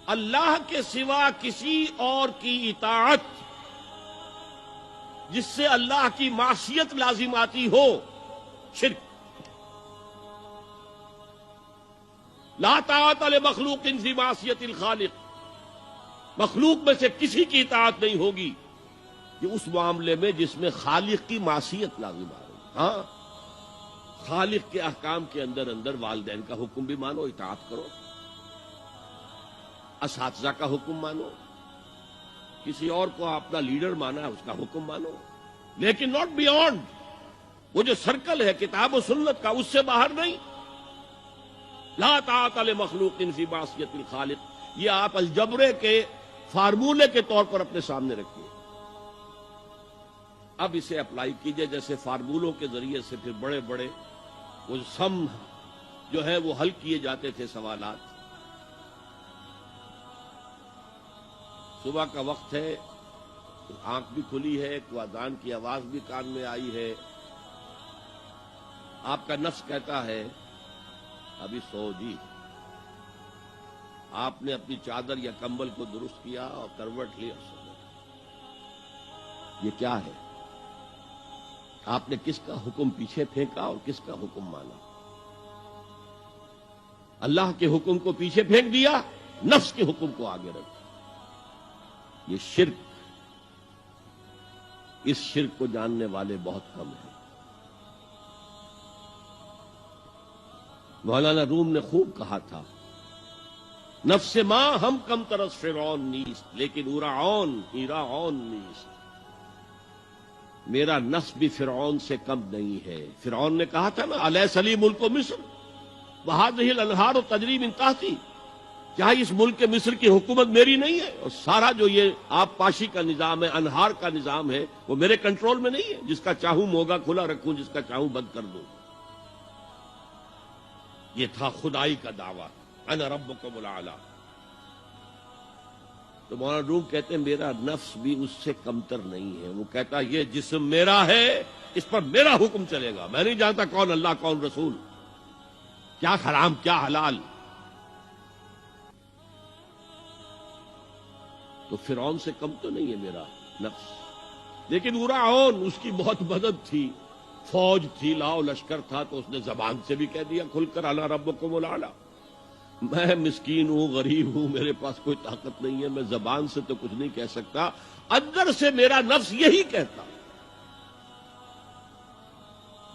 اللہ کے سوا کسی اور کی اطاعت جس سے اللہ کی معصیت لازم آتی ہو، شرک۔ لا طاعت لمخلوق فی معصیت الخالق، مخلوق میں سے کسی کی اطاعت نہیں ہوگی کہ اس معاملے میں جس میں خالق کی معصیت لازم آ رہی۔ ہاں، خالق کے احکام کے اندر والدین کا حکم بھی مانو، اطاعت کرو، اساتذہ کا حکم مانو، کسی اور کو اپنا لیڈر مانا ہے اس کا حکم مانو، لیکن ناٹ بیونڈ، وہ جو سرکل ہے کتاب و سنت کا، اس سے باہر نہیں۔ لا طاعت لمخلوق فی معصیت الخالق، یہ آپ الجبرے کے فارمولے کے طور پر اپنے سامنے رکھیے، اب اسے اپلائی کیجئے۔ جیسے فارمولوں کے ذریعے سے پھر بڑے بڑے وہ سم جو ہے وہ حل کیے جاتے تھے سوالات۔ صبح کا وقت ہے، آنکھ بھی کھلی ہے، کوئی اذان کی آواز بھی کان میں آئی ہے، آپ کا نفس کہتا ہے ابھی سو جی۔ آپ نے اپنی چادر یا کمبل کو درست کیا اور کروٹ لی اور سو گئے۔ یہ کیا ہے؟ آپ نے کس کا حکم پیچھے پھینکا اور کس کا حکم مانا؟ اللہ کے حکم کو پیچھے پھینک دیا، نفس کے حکم کو آگے رکھا۔ یہ شرک، اس شرک کو جاننے والے بہت کم ہیں۔ مولانا روم نے خوب کہا تھا، نفس ماں ہم کم ترس فرعون نیست لیکن اورعون ایراعون نیست۔ میرا نفس بھی فرعون سے کم نہیں ہے۔ فرعون نے کہا تھا نا الیس لی ملک مصر وہذہ الانہار تجری من تحتی، کیا اس ملک مصر کی حکومت میری نہیں ہے؟ اور سارا جو یہ آب پاشی کا نظام ہے، انہار کا نظام ہے، وہ میرے کنٹرول میں نہیں ہے؟ جس کا چاہوں موگا کھلا رکھوں، جس کا چاہوں بند کر دوں۔ یہ تھا خدائی کا دعویٰ، انا ربکم الاعلی۔ تو مولانا روم کہتے ہیں میرا نفس بھی اس سے کمتر نہیں ہے۔ وہ کہتا یہ جسم میرا ہے، اس پر میرا حکم چلے گا، میں نہیں جانتا کون اللہ کون رسول، کیا حرام کیا حلال۔ تو فرعون سے کم تو نہیں ہے میرا نفس، لیکن اورعون، اس کی بہت مدد تھی، فوج تھی، لاؤ لشکر تھا، تو اس نے زبان سے بھی کہہ دیا کھل کر انا ربکم الاعلی۔ میں مسکین ہوں، غریب ہوں، میرے پاس کوئی طاقت نہیں ہے، میں زبان سے تو کچھ نہیں کہہ سکتا، اندر سے میرا نفس یہی کہتا۔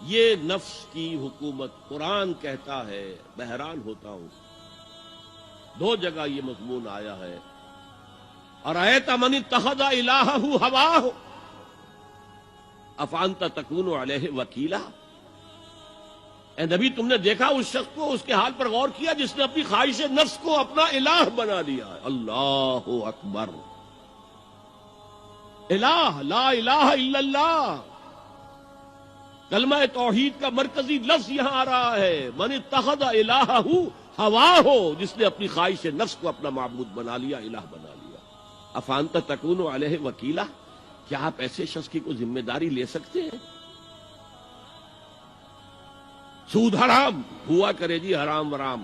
یہ نفس کی حکومت قرآن کہتا ہے، میں حیران ہوتا ہوں، دو جگہ یہ مضمون آیا ہے، ارأیت من اتخذ الہہ ہواہ افانت تکون علیہ وکیلا۔ اے نبی تم نے دیکھا اس شخص کو، اس کے حال پر غور کیا جس نے اپنی خواہش نفس کو اپنا الہ بنا لیا ہے۔ اللہ اکبر، الہ، لا الہ الا اللہ، کلمہ توحید کا مرکزی لفظ یہاں آ رہا ہے، من اتخذ الہہ ہواہ، جس نے اپنی خواہش نفس کو اپنا معبود بنا لیا، الہ بنا لیا۔ افانت تکون علیہ وکیلا، کیا آپ ایسے شخص کی کوئی ذمہ داری لے سکتے ہیں؟ سود حرام ہوا کرے جی، حرام ورام،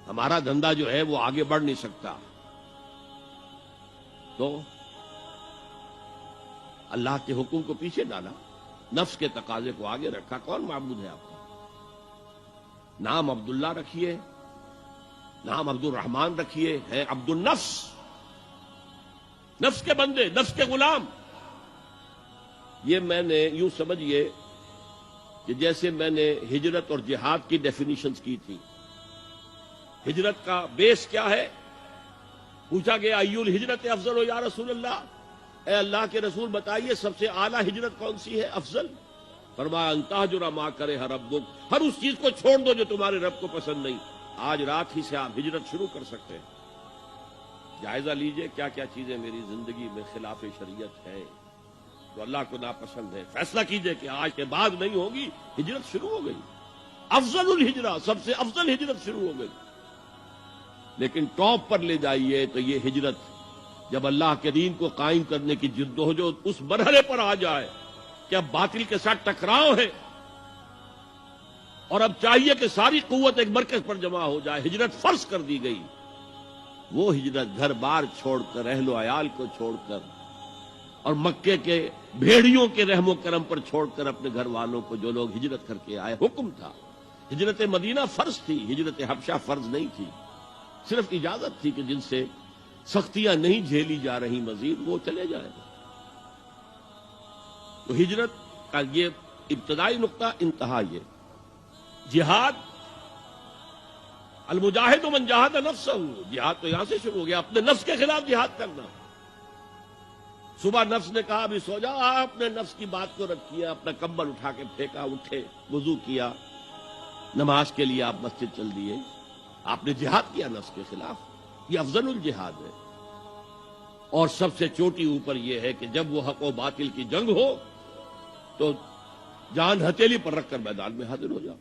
ہمارا دھندا جو ہے وہ آگے بڑھ نہیں سکتا، تو اللہ کے حکم کو پیچھے ڈالا، نفس کے تقاضے کو آگے رکھا۔ کون معبود ہے آپ کا؟ نام عبداللہ رکھیے، نام عبد الرحمن رکھیے، ہے عبد النفس، نفس کے بندے، نفس کے غلام۔ یہ میں نے یوں سمجھیے کہ جیسے میں نے ہجرت اور جہاد کی ڈیفینیشنز کی تھی۔ ہجرت کا بیس کیا ہے؟ پوچھا گیا ای الہجرت افضل یا رسول اللہ، اے اللہ کے رسول بتائیے سب سے اعلیٰ ہجرت کون سی ہے، افضل؟ فرمایا ان تہجر ما کرہ ربک، ہر اس چیز کو چھوڑ دو جو تمہارے رب کو پسند نہیں۔ آج رات ہی سے آپ ہجرت شروع کر سکتے ہیں۔ جائزہ لیجئے کیا کیا چیزیں میری زندگی میں خلاف شریعت ہے، جو اللہ کو ناپسند ہے، فیصلہ کیجئے کہ آج کے بعد نہیں ہوگی، ہجرت شروع ہو گئی، افضل الہجرہ، سب سے افضل ہجرت شروع ہو گئی۔ لیکن ٹاپ پر لے جائیے تو یہ ہجرت جب اللہ کے دین کو قائم کرنے کی جدوجہد اس مرحلے پر آ جائے کہ اب باطل کے ساتھ ٹکراؤ ہے اور اب چاہیے کہ ساری قوت ایک مرکز پر جمع ہو جائے، ہجرت فرض کر دی گئی، وہ ہجرت گھر بار چھوڑ کر، اہل و عیال کو چھوڑ کر، اور مکے کے بھیڑیوں کے رحم و کرم پر چھوڑ کر اپنے گھر والوں کو جو لوگ ہجرت کر کے آئے، حکم تھا۔ ہجرت مدینہ فرض تھی، ہجرت حبشہ فرض نہیں تھی، صرف اجازت تھی کہ جن سے سختیاں نہیں جھیلی جا رہی مزید وہ چلے جائیں۔ تو ہجرت کا یہ ابتدائی نقطہ، انتہا یہ جہاد، المجاہد من جاہد نفسہ، جہاد تو یہاں سے شروع ہو گیا، اپنے نفس کے خلاف جہاد کرنا۔ صبح نفس نے کہا ابھی سو جاؤ، آپ نے نفس کی بات کو رد کیا، اپنا کمبل اٹھا کے پھینکا، اٹھے، وضو کیا، نماز کے لیے آپ مسجد چل دیے، آپ نے جہاد کیا نفس کے خلاف۔ یہ افضل الجہاد ہے، اور سب سے چوٹی اوپر یہ ہے کہ جب وہ حق و باطل کی جنگ ہو تو جان ہتھیلی پر رکھ کر میدان میں حاضر ہو جاؤ۔